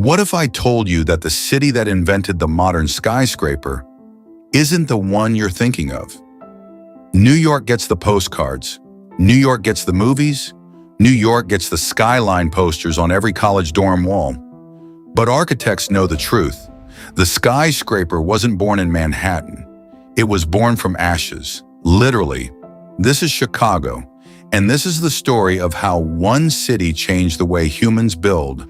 What if I told you that the city that invented the modern skyscraper isn't the one you're thinking of? New York gets the postcards. New York gets the movies. New York gets the skyline posters on every college dorm wall. But architects know the truth. The skyscraper wasn't born in Manhattan. It was born from ashes, literally. This is Chicago, and this is the story of how one city changed the way humans build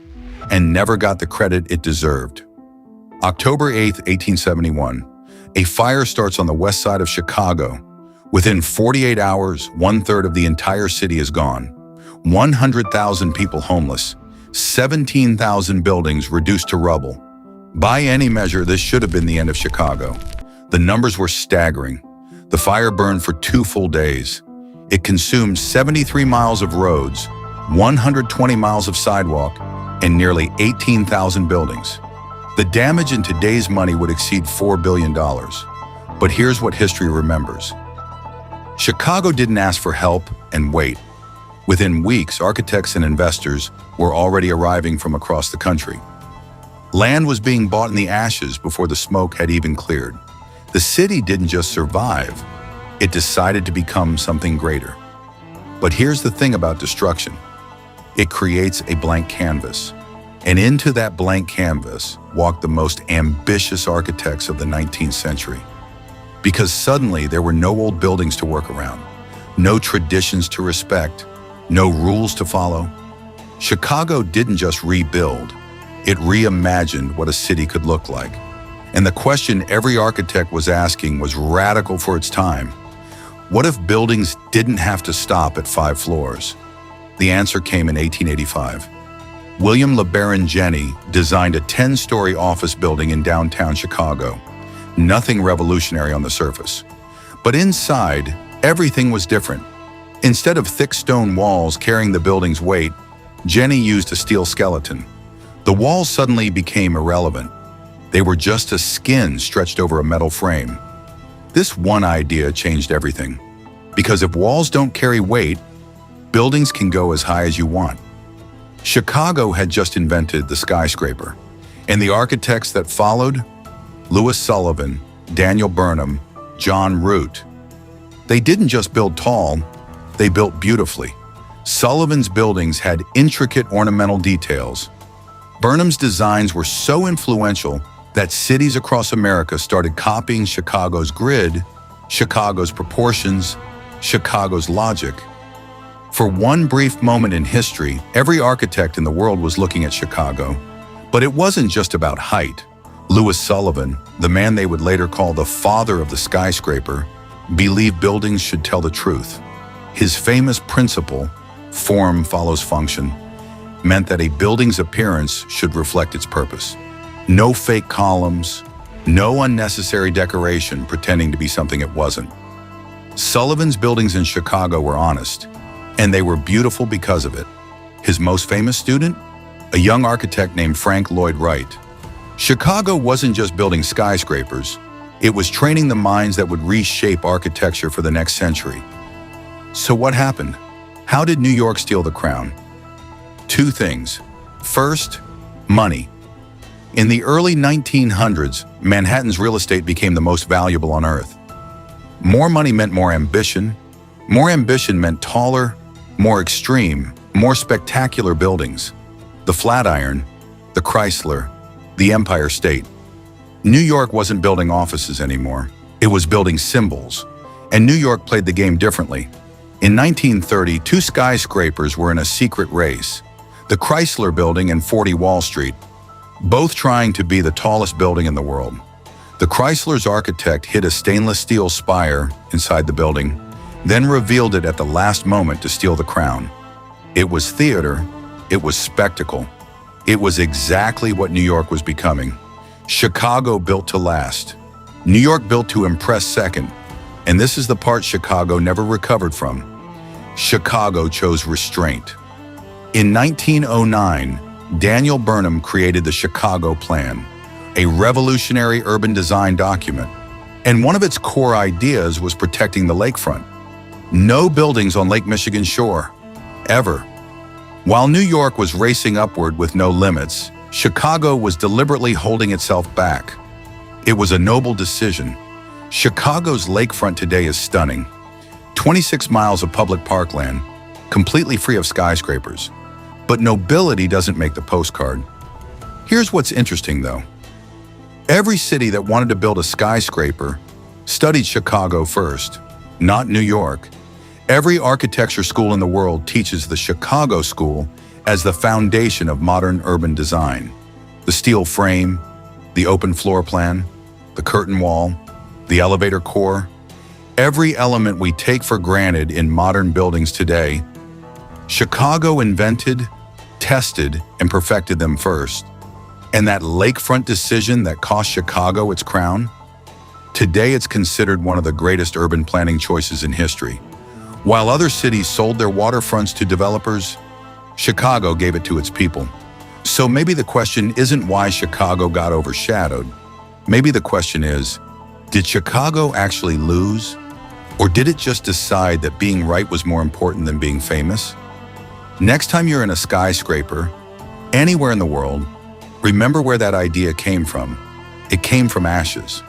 and never got the credit it deserved. October 8, 1871, a fire starts on the west side of Chicago. Within 48 hours, 1/3 of the entire city is gone. 100,000 people homeless, 17,000 buildings reduced to rubble. By any measure, this should have been the end of Chicago. The numbers were staggering. The fire burned for 2 full days. It consumed 73 miles of roads, 120 miles of sidewalk, and nearly 18,000 buildings. The damage in today's money would exceed $4 billion. But here's what history remembers. Chicago didn't ask for help and wait. Within weeks, architects and investors were already arriving from across the country. Land was being bought in the ashes before the smoke had even cleared. The city didn't just survive, it decided to become something greater. But here's the thing about destruction. It creates a blank canvas. And into that blank canvas walked the most ambitious architects of the 19th century. Because suddenly there were no old buildings to work around, no traditions to respect, no rules to follow. Chicago didn't just rebuild, it reimagined what a city could look like. And the question every architect was asking was radical for its time. What if buildings didn't have to stop at 5 floors? The answer came in 1885. William LeBaron Jenney designed a 10-story office building in downtown Chicago. Nothing revolutionary on the surface. But inside, everything was different. Instead of thick stone walls carrying the building's weight, Jenney used a steel skeleton. The walls suddenly became irrelevant. They were just a skin stretched over a metal frame. This one idea changed everything. Because if walls don't carry weight, buildings can go as high as you want. Chicago had just invented the skyscraper, and the architects that followed, Louis Sullivan, Daniel Burnham, John Root. They didn't just build tall, they built beautifully. Sullivan's buildings had intricate ornamental details. Burnham's designs were so influential that cities across America started copying Chicago's grid, Chicago's proportions, Chicago's logic. For one brief moment in history, every architect in the world was looking at Chicago. But it wasn't just about height. Louis Sullivan, the man they would later call the father of the skyscraper, believed buildings should tell the truth. His famous principle, form follows function, meant that a building's appearance should reflect its purpose. No fake columns, no unnecessary decoration pretending to be something it wasn't. Sullivan's buildings in Chicago were honest, and they were beautiful because of it. His most famous student? A young architect named Frank Lloyd Wright. Chicago wasn't just building skyscrapers, it was training the minds that would reshape architecture for the next century. So what happened? How did New York steal the crown? 2 things. First, money. In the early 1900s, Manhattan's real estate became the most valuable on earth. More money meant more ambition. More ambition meant taller, more extreme, more spectacular buildings. The Flatiron, the Chrysler, the Empire State. New York wasn't building offices anymore. It was building symbols. And New York played the game differently. In 1930, 2 skyscrapers were in a secret race. The Chrysler Building and 40 Wall Street, both trying to be the tallest building in the world. The Chrysler's architect hid a stainless steel spire inside the building, then revealed it at the last moment to steal the crown. It was theater, it was spectacle. It was exactly what New York was becoming. Chicago built to last. New York built to impress second. And this is the part Chicago never recovered from. Chicago chose restraint. In 1909, Daniel Burnham created the Chicago Plan, a revolutionary urban design document. And one of its core ideas was protecting the lakefront. No buildings on Lake Michigan's shore, ever. While New York was racing upward with no limits, Chicago was deliberately holding itself back. It was a noble decision. Chicago's lakefront today is stunning. 26 miles of public parkland, completely free of skyscrapers. But nobility doesn't make the postcard. Here's what's interesting, though. Every city that wanted to build a skyscraper studied Chicago first, not New York. Every architecture school in the world teaches the Chicago School as the foundation of modern urban design. The steel frame, the open floor plan, the curtain wall, the elevator core, every element we take for granted in modern buildings today, Chicago invented, tested, and perfected them first. And that lakefront decision that cost Chicago its crown? Today it's considered one of the greatest urban planning choices in history. While other cities sold their waterfronts to developers, Chicago gave it to its people. So maybe the question isn't why Chicago got overshadowed. Maybe the question is, did Chicago actually lose? Or did it just decide that being right was more important than being famous? Next time you're in a skyscraper, anywhere in the world, remember where that idea came from. It came from ashes.